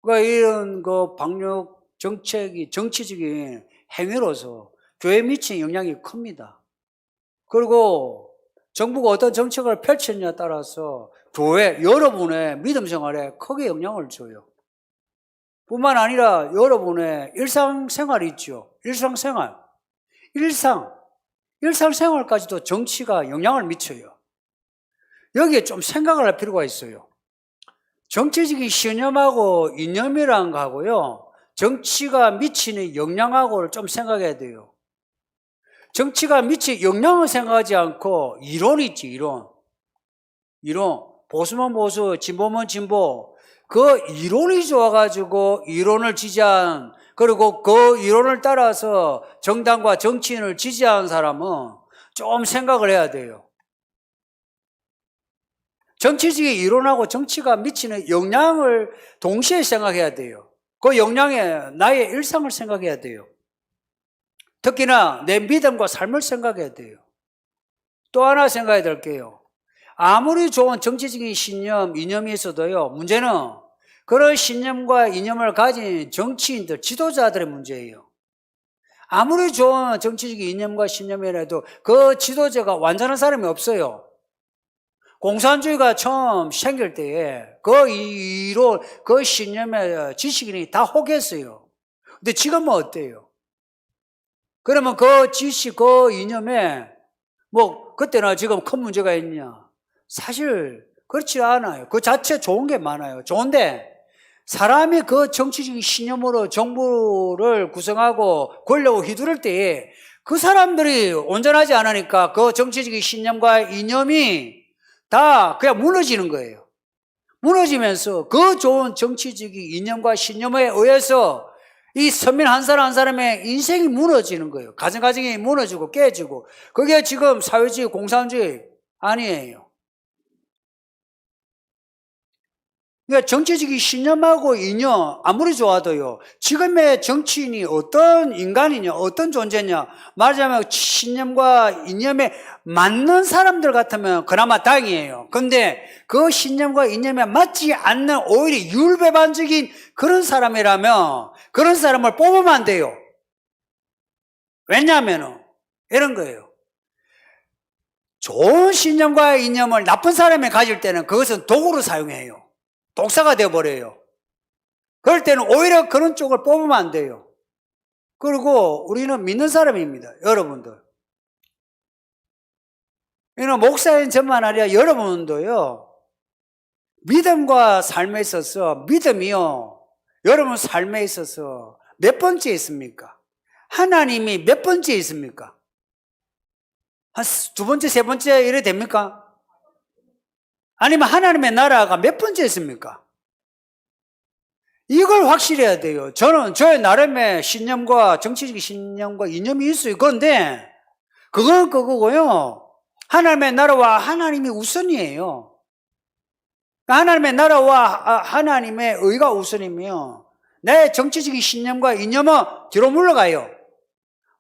그러니까 이런 그 방역 정책이 정치적인 행위로서 교회에 미치는 영향이 큽니다. 그리고 정부가 어떤 정책을 펼치느냐에 따라서 교회, 여러분의 믿음 생활에 크게 영향을 줘요. 뿐만 아니라 여러분의 일상생활이 있죠. 일상생활까지도 정치가 영향을 미쳐요. 여기에 좀 생각을 할 필요가 있어요. 정치적인 신념하고 이념이란 거하고요. 정치가 미치는 영향하고를 좀 생각해야 돼요. 정치가 미치는 영향을 생각하지 않고 이론이 있지, 이론. 보수면 보수, 진보면 진보. 그 이론이 좋아가지고 이론을 지지한, 그리고 그 이론을 따라서 정당과 정치인을 지지한 사람은 좀 생각을 해야 돼요. 정치적인 이론하고 정치가 미치는 영향을 동시에 생각해야 돼요. 그 영향에 나의 일상을 생각해야 돼요. 특히나 내 믿음과 삶을 생각해야 돼요. 또 하나 생각해야 될 게요. 아무리 좋은 정치적인 신념, 이념이 있어도요. 문제는 그런 신념과 이념을 가진 정치인들, 지도자들의 문제예요. 아무리 좋은 정치적인 이념과 신념이라도 그 지도자가 완전한 사람이 없어요. 공산주의가 처음 생길 때에 그 이론, 그 신념의 지식인이 다 혹했어요. 근데 지금은 어때요? 그러면 그 지식, 그 이념에 그때나 지금 큰 문제가 있냐? 사실 그렇지 않아요. 그 자체 좋은 게 많아요. 좋은데 사람이 그 정치적인 신념으로 정부를 구성하고 권력을 휘두를 때에 그 사람들이 온전하지 않으니까 그 정치적인 신념과 이념이 다 그냥 무너지는 거예요. 무너지면서 그 좋은 정치적인 이념과 신념에 의해서 이 서민 한 사람 한 사람의 인생이 무너지는 거예요. 가정이 무너지고 깨지고. 그게 지금 사회주의, 공산주의 아니에요. 그러니까 정치적인 신념하고 이념 아무리 좋아도요. 지금의 정치인이 어떤 인간이냐, 어떤 존재냐. 말하자면 신념과 이념에 맞는 사람들 같으면 그나마 다행이에요. 근데 그 신념과 이념에 맞지 않는 오히려 율배반적인 그런 사람이라면 그런 사람을 뽑으면 안 돼요. 왜냐하면 이런 거예요. 좋은 신념과 이념을 나쁜 사람이 가질 때는 그것은 도구로 사용해요. 독사가 되어버려요. 그럴 때는 오히려 그런 쪽을 뽑으면 안 돼요. 그리고 우리는 믿는 사람입니다. 여러분들. 이는 목사인 저만 아니라 여러분도요. 믿음과 삶에 있어서 믿음이요. 여러분 삶에 있어서 몇 번째 있습니까? 하나님이 몇 번째 있습니까? 한 두 번째, 세 번째 이래 됩니까? 아니면 하나님의 나라가 몇 번째 있습니까? 이걸 확실해야 돼요. 저는 저의 나름의 신념과 정치적 신념과 이념이 있어요. 그런데 그건 그거고요. 하나님의 나라와 하나님이 우선이에요. 하나님의 나라와 하나님의 의가 우선이며 내 정치적인 신념과 이념은 뒤로 물러가요.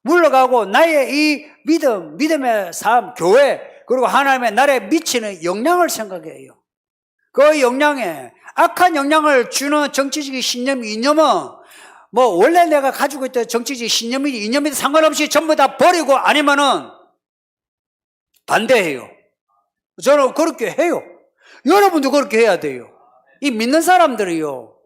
물러가고 나의 이 믿음의 삶, 교회 그리고 하나님의 나라에 미치는 영향을 생각해요. 그 영향에 악한 영향을 주는 정치적인 신념, 이념은 뭐 원래 내가 가지고 있던 정치적인 신념이 이념이 상관없이 전부 다 버리고 아니면은 반대해요. 저는 그렇게 해요. 여러분도 그렇게 해야 돼요. 이 믿는 사람들이요.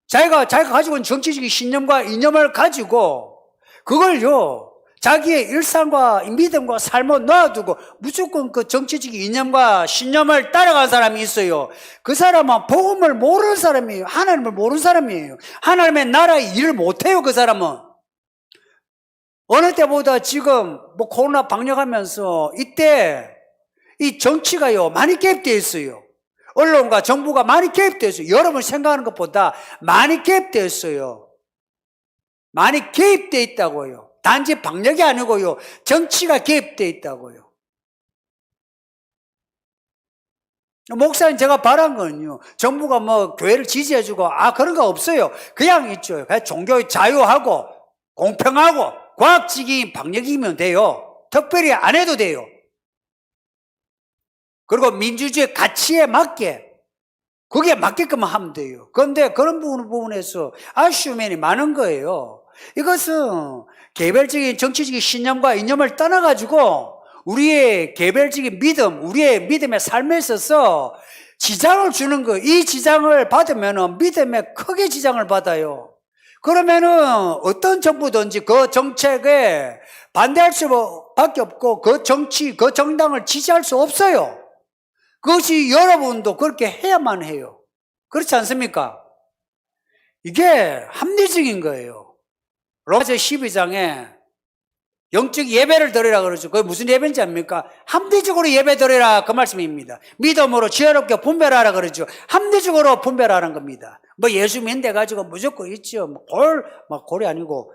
자기가 가지고 있는 정치적인 신념과 이념을 가지고 그걸요. 자기의 일상과 믿음과 삶을 놔두고 무조건 그 정치적인 이념과 신념을 따라간 사람이 있어요. 그 사람은 복음을 모르는 사람이에요. 하나님을 모르는 사람이에요. 하나님의 나라의 일을 못해요. 그 사람은. 어느 때보다 지금 뭐 코로나 방역하면서 이때 이 정치가요 많이 개입되어 있어요. 언론과 정부가 많이 개입되어 있어요. 여러분 생각하는 것보다 많이 개입되어 있어요. 많이 개입되어 있다고요. 단지 방역이 아니고요. 정치가 개입되어 있다고요. 목사님 제가 바란 건요. 정부가 뭐 교회를 지지해주고 그런 거 없어요. 그냥 있죠. 그냥 종교의 자유하고 공평하고 과학적인 방역이면 돼요. 특별히 안 해도 돼요. 그리고 민주주의 가치에 맞게 거기에 맞게끔 하면 돼요. 그런데 그런 부분에서 아쉬움이 많은 거예요. 이것은 개별적인 정치적인 신념과 이념을 떠나가지고 우리의 개별적인 믿음, 우리의 믿음의 삶에 있어서 지장을 주는 거예요. 이 지장을 받으면 믿음에 크게 지장을 받아요. 그러면은 어떤 정부든지 그 정책에 반대할 수밖에 없고 그 정치, 그 정당을 지지할 수 없어요. 그것이 여러분도 그렇게 해야만 해요. 그렇지 않습니까? 이게 합리적인 거예요. 로마서 12장에 영적 예배를 드리라 그러죠. 그게 무슨 예배인지 압니까? 합리적으로 예배 드리라 그 말씀입니다. 믿음으로 지혜롭게 분별하라 그러죠. 합리적으로 분별하는 겁니다. 뭐 예수 믿는데 가지고 무조건 있죠. 골이 아니고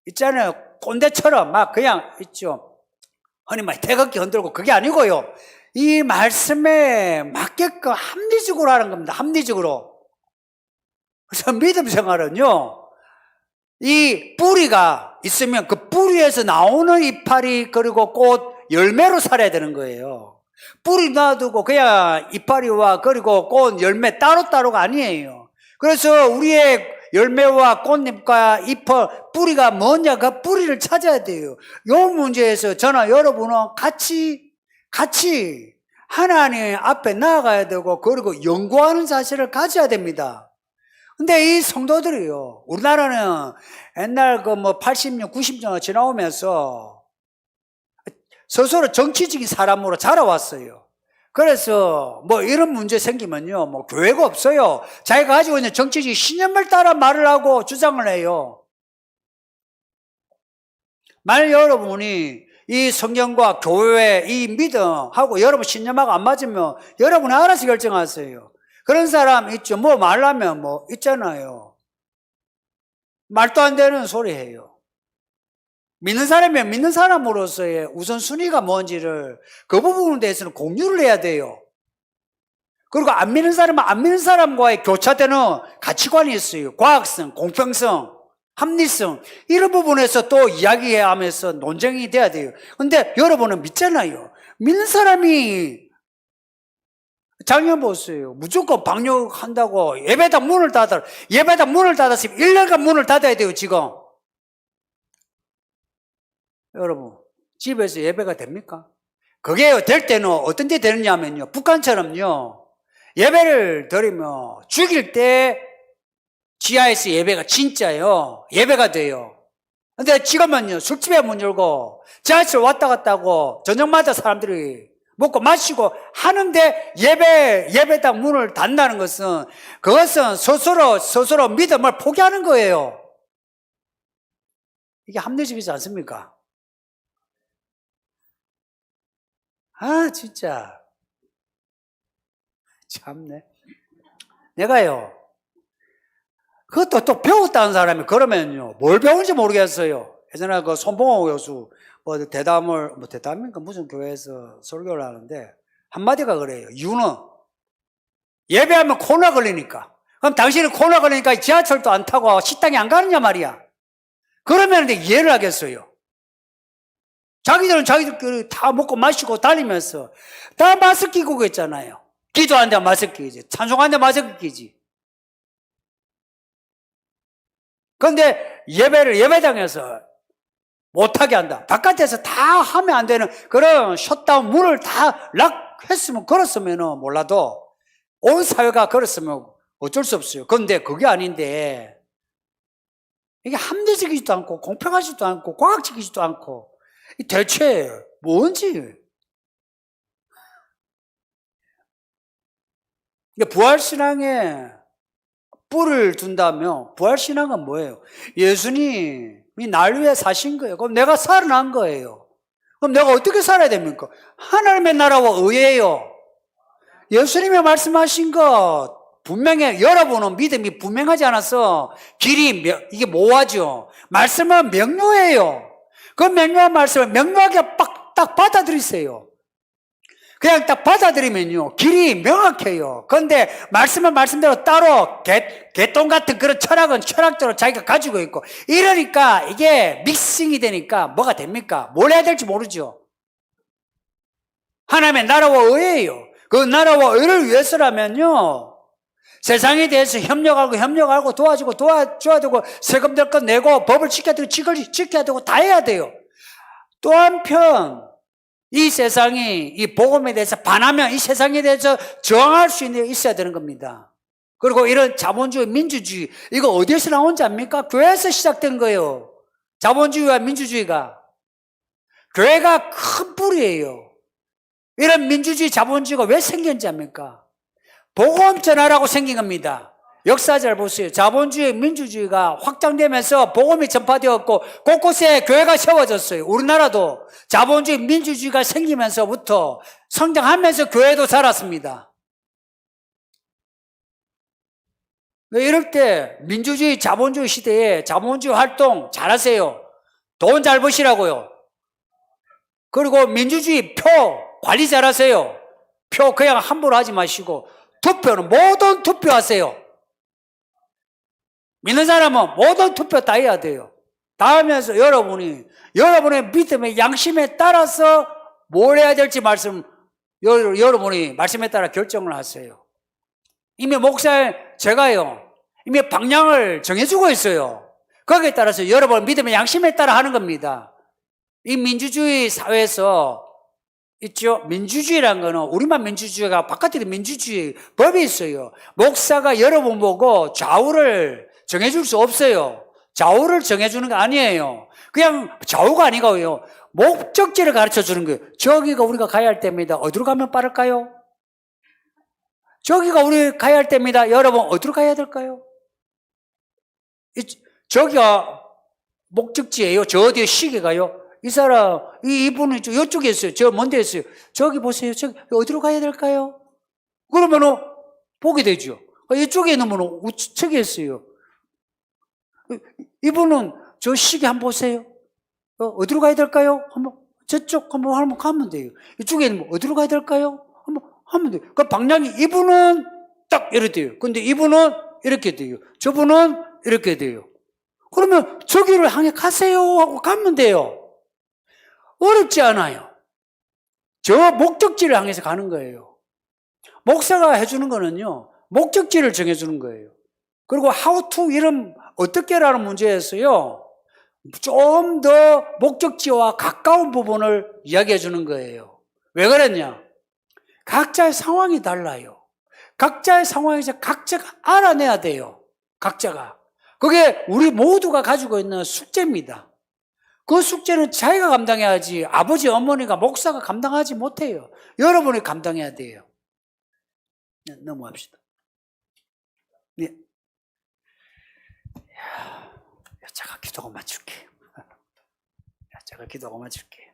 있잖아요. 꼰대처럼 막 그냥 있죠. 아니 막 태극기 흔들고 그게 아니고요. 이 말씀에 맞게끔 합리적으로 하는 겁니다. 합리적으로. 그래서 믿음 생활은요. 이 뿌리가 있으면 그 뿌리에서 나오는 이파리 그리고 꽃 열매로 살아야 되는 거예요. 뿌리 놔두고 그냥 이파리와 그리고 꽃 열매 따로따로가 아니에요. 그래서 우리의 열매와 꽃잎과 잎을 뿌리가 뭐냐 그 뿌리를 찾아야 돼요. 이 문제에서 저나 여러분은 같이 하나님 앞에 나아가야 되고 그리고 연구하는 자세를 가져야 됩니다. 근데 이 성도들이요, 우리나라는 옛날 80년, 90년 지나오면서 스스로 정치적인 사람으로 자라왔어요. 그래서 이런 문제 생기면요, 교회가 없어요. 자기가 가지고 있는 정치적인 신념을 따라 말을 하고 주장을 해요. 만약 여러분이 이 성경과 교회, 이 믿음하고 여러분 신념하고 안 맞으면 여러분이 알아서 결정하세요. 그런 사람 있죠. 말하면 있잖아요. 말도 안 되는 소리 해요. 믿는 사람이면 믿는 사람으로서의 우선순위가 뭔지를 그 부분에 대해서는 공유를 해야 돼요. 그리고 안 믿는 사람은 안 믿는 사람과의 교차되는 가치관이 있어요. 과학성, 공평성, 합리성 이런 부분에서 또 이야기하면서 논쟁이 돼야 돼요. 근데 여러분은 믿잖아요. 믿는 사람이 작년 보세요. 무조건 방역한다고 예배당 문을 닫았으면 1년간 문을 닫아야 돼요. 지금 여러분 집에서 예배가 됩니까? 그게 될 때는 어떤 데 되느냐면요, 북한처럼요 예배를 드리면 죽일 때 지하에서 예배가 진짜요 예배가 돼요. 근데 지금은요 술집에 문 열고 지하철 왔다 갔다 하고 저녁마다 사람들이 먹고 마시고 하는데 예배당 문을 닫는다는 것은 그것은 스스로 믿음을 포기하는 거예요. 이게 합리적이지 않습니까? 진짜 참네. 내가요, 그것도 또 배웠다는 사람이 그러면요, 뭘 배운지 모르겠어요. 예전에 그 손봉호 교수, 대담인가 무슨 교회에서 설교를 하는데, 한마디가 그래요. 이유는 예배하면 코로나 걸리니까. 그럼 당신이 코로나 걸리니까 지하철도 안 타고 식당에 안 가느냐 말이야. 그러면 근데 이해를 하겠어요. 자기들은 다 먹고 마시고 다니면서 다 마스크 끼고 있잖아요. 기도하는데 마스크 끼지. 찬송하는데 마스크 끼지. 그런데 예배당에서 못하게 한다. 바깥에서 다 하면 안 되는 그런 셧다운 문을 다 락 했으면, 걸었으면 몰라도 온 사회가 걸었으면 어쩔 수 없어요. 그런데 그게 아닌데 이게 합리적이지도 않고 공평하지도 않고 과학적이지도 않고 대체 뭔지. 부활신앙에 뿔을 둔다면 부활신앙은 뭐예요? 예수님이 날 위해 사신 거예요. 그럼 내가 살아난 거예요. 그럼 내가 어떻게 살아야 됩니까? 하나님의 나라와 의예요. 예수님이 말씀하신 것 분명해. 여러분은 믿음이 분명하지 않아서 길이 이게 모호하죠. 말씀은 명료해요. 그 명료한 말씀을 명료하게 딱 받아들이세요. 그냥 딱 받아들이면요, 길이 명확해요. 그런데 말씀은 말씀대로 따로 개똥 같은 그런 철학은 철학대로 자기가 가지고 있고, 이러니까 이게 믹싱이 되니까 뭐가 됩니까? 뭘 해야 될지 모르죠. 하나님의 나라와 의예요. 그 나라와 의를 위해서라면요, 세상에 대해서 협력하고 도와줘야 되고, 세금 될 것 내고, 법을 지켜야 되고, 지켜야 되고, 다 해야 돼요. 또 한편 이 세상이 이 복음에 대해서 반하면 이 세상에 대해서 저항할 수 있어야 되는 겁니다. 그리고 이런 자본주의, 민주주의, 이거 어디에서 나온지 압니까? 교회에서 시작된 거예요. 자본주의와 민주주의가. 교회가 큰 뿌리예요. 이런 민주주의, 자본주의가 왜 생겼는지 압니까? 복음 전하라고 생긴 겁니다. 역사 잘 보세요. 자본주의, 민주주의가 확장되면서 복음이 전파되었고 곳곳에 교회가 세워졌어요. 우리나라도 자본주의, 민주주의가 생기면서부터 성장하면서 교회도 자랐습니다. 이럴 때 민주주의, 자본주의 시대에 자본주의 활동 잘하세요. 돈 잘 버시라고요. 그리고 민주주의 표 관리 잘하세요. 표 그냥 함부로 하지 마시고 투표는 모든 투표하세요. 믿는 사람은 모든 투표 다 해야 돼요. 다 하면서 여러분의 믿음의 양심에 따라서 뭘 해야 될지 여러분이 말씀에 따라 결정을 하세요. 이미 제가요, 이미 방향을 정해주고 있어요. 거기에 따라서 여러분 믿음의 양심에 따라 하는 겁니다. 이 민주주의 사회에서 있죠? 민주주의라는 거는 우리만 민주주의가 바깥에도 민주주의 법이 있어요. 목사가 여러분 보고 좌우를 정해줄 수 없어요. 좌우를 정해주는 게 아니에요. 그냥 좌우가 아니고요, 목적지를 가르쳐 주는 거예요. 저기가 우리가 가야 할 때입니다. 어디로 가면 빠를까요? 저기가 우리 가야 할 때입니다. 여러분 어디로 가야 될까요? 저기가 목적지예요. 저 어디에 시계가요? 이 사람, 이분은 이쪽에 있어요. 저 먼데 있어요. 저기 보세요. 저기 어디로 가야 될까요? 그러면은 보게 되죠. 이쪽에 있는 분은 우측에 있어요. 이분은 저 시계 한번 보세요. 어디로 가야 될까요? 저쪽 한번 가면 돼요. 이쪽에 있는 분 어디로 가야 될까요? 한번 하면 돼요. 그 방향이 이분은 딱 이렇게 돼요. 근데 이분은 이렇게 돼요. 저분은 이렇게 돼요. 그러면 저기를 향해 가세요 하고 가면 돼요. 어렵지 않아요. 저 목적지를 향해서 가는 거예요. 목사가 해주는 거는요, 목적지를 정해주는 거예요. 그리고 how to 이런 어떻게라는 문제에서요, 좀 더 목적지와 가까운 부분을 이야기해 주는 거예요. 왜 그랬냐? 각자의 상황이 달라요. 각자의 상황에서 각자가 알아내야 돼요. 각자가. 그게 우리 모두가 가지고 있는 숙제입니다. 그 숙제는 자기가 감당해야지 아버지, 어머니가, 목사가 감당하지 못해요. 여러분이 감당해야 돼요. 네, 넘어갑시다. 네. 제가 기도가 맞출게. 제가 기도가 맞출게.